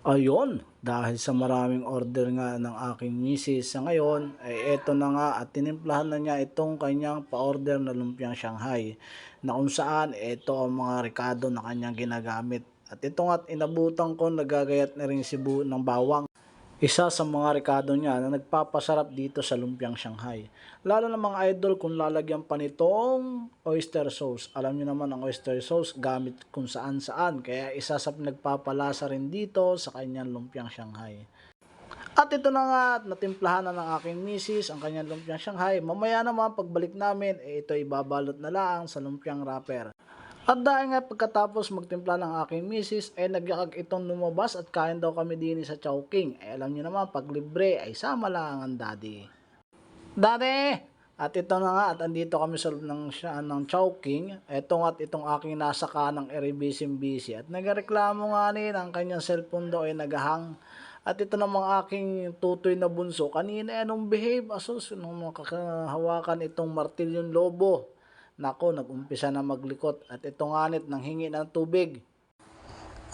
Ayun, dahil sa maraming order nga ng aking misis sa ngayon, ay eto na nga at tinimplahan na niya itong kanyang pa-order na lumpiang Shanghai na kung saan ito ang mga rekado na kanyang ginagamit. At ito nga't inabutan ko nagagayat na rin sibu ng bawang. Isa sa mga rekado niya na nagpapasarap dito sa lumpiang Shanghai. Lalo na mga idol kung lalagyan pa nitong oyster sauce. Alam niyo naman ang oyster sauce gamit kung saan saan. Kaya isa sa nagpapalasa rin dito sa kanyang lumpiang Shanghai. At ito na nga at natimplahan na ng aking misis ang kanyang lumpiang Shanghai. Mamaya naman pagbalik namin, ito ibabalot na lang sa lumpiang wrapper. At dahil nga pagkatapos magtimpla ng aking misis, ay nagyakag itong lumabas at kain daw kami din sa Chowking. Ay alam niyo naman, pag libre ay sama lang ang daddy. Daddy! At ito na nga, at andito kami sa loob ng Chowking. Ito nga at itong aking nasa kanang busy. At nagreklamo nga rin ang kanyang cellphone daw ay nagahang. At ito namang aking tutoy na bunso. Kanina anong behave? Asos, nung makakahawakan itong martilyong lobo. Nako, nag-umpisa na maglikot at ito nganit nang hingi ng tubig.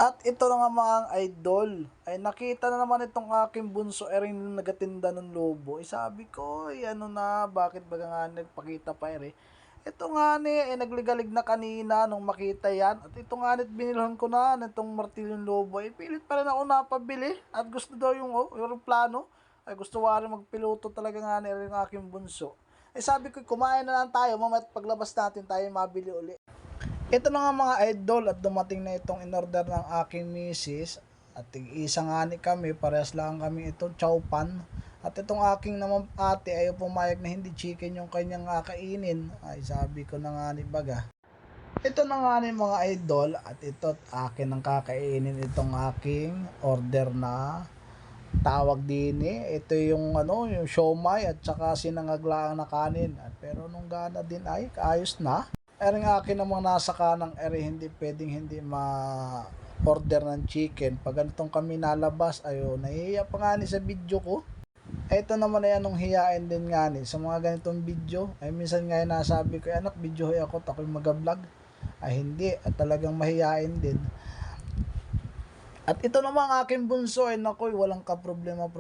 At ito na nga mga idol, ay nakita na naman itong aking bunso rin nagatinda ng lobo. Ay sabi ko, ay ano na, bakit ba nga nagpakita pa ere? Ito nga ni, ay nagligalig na kanina nung makita yan. At ito nga binilhan ko na nitong martilyong lobo. Ay pilit pa rin ako napabili. At gusto daw yung plano. Ay gusto wa rin magpiloto talaga nga ni rin aking bunso. Eh sabi ko, kumain na lang tayo, mamaya paglabas natin tayo mabili uli. Ito na nga mga idol at dumating na itong in-order ng aking misis. At isa nga ni kami, parehas lang kami itong chowpan. At itong aking naman ate ay pumayag na hindi chicken yung kanyang kainin. Ay sabi ko na nga ni baga. Ito na nga ni mga idol at ito akin ang kakainin itong aking order na tawag din ito yung yung siomai at saka sinangaglaang na kanin at pero nung gana din ay kaayos na ering akin namang nasa kanang hindi pwedeng hindi ma order ng chicken pag ganitong kami nalabas ayo nahihiya pa nga ni sa video ko. Ito naman ay anong hiyain din nga ni sa mga ganitong video ay minsan nga nasabi ko anak video ako ako'y mag-vlog ay hindi at talagang mahiyain din. At ito naman ang aking bunso ay nakoy walang problema.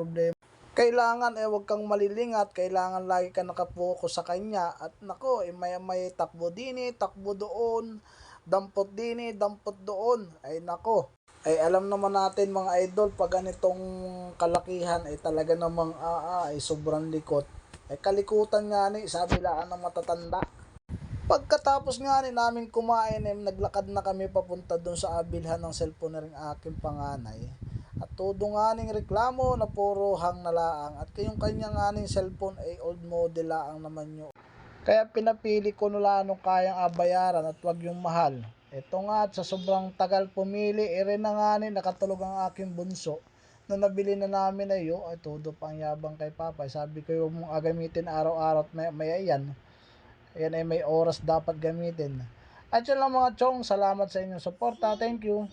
Kailangan wag kang malilingat, kailangan lagi ka nakapokus sa kanya at nako may takbo dini, takbo doon, dampot dini, dampot doon. Ay nako. Ay alam naman natin mga idol pag ganitong kalakihan ay talaga namang ay sobrang likot. Ay kalikutan nga ni sabi lang ng matatanda. Pagkatapos nga ni namin kumain, naglakad na kami papunta doon sa abilhan ng cellphone na rin aking panganay. At todo nga ning reklamo na puro hang na laang at kayong kanya nga ning cellphone ay old model laang naman nyo. Kaya pinapili ko nula anong kayang bayaran at wag yung mahal. Ito nga at sa sobrang tagal pumili, rin na nga ni nakatulog ang aking bunso. Na nabili na namin ay ay todo pang yabang kay Papa. Sabi ko yung mong agamitin araw-araw at may ayan. Ayan ay may oras dapat gamitin. At yun lang mga chong, salamat sa inyong suporta. Thank you.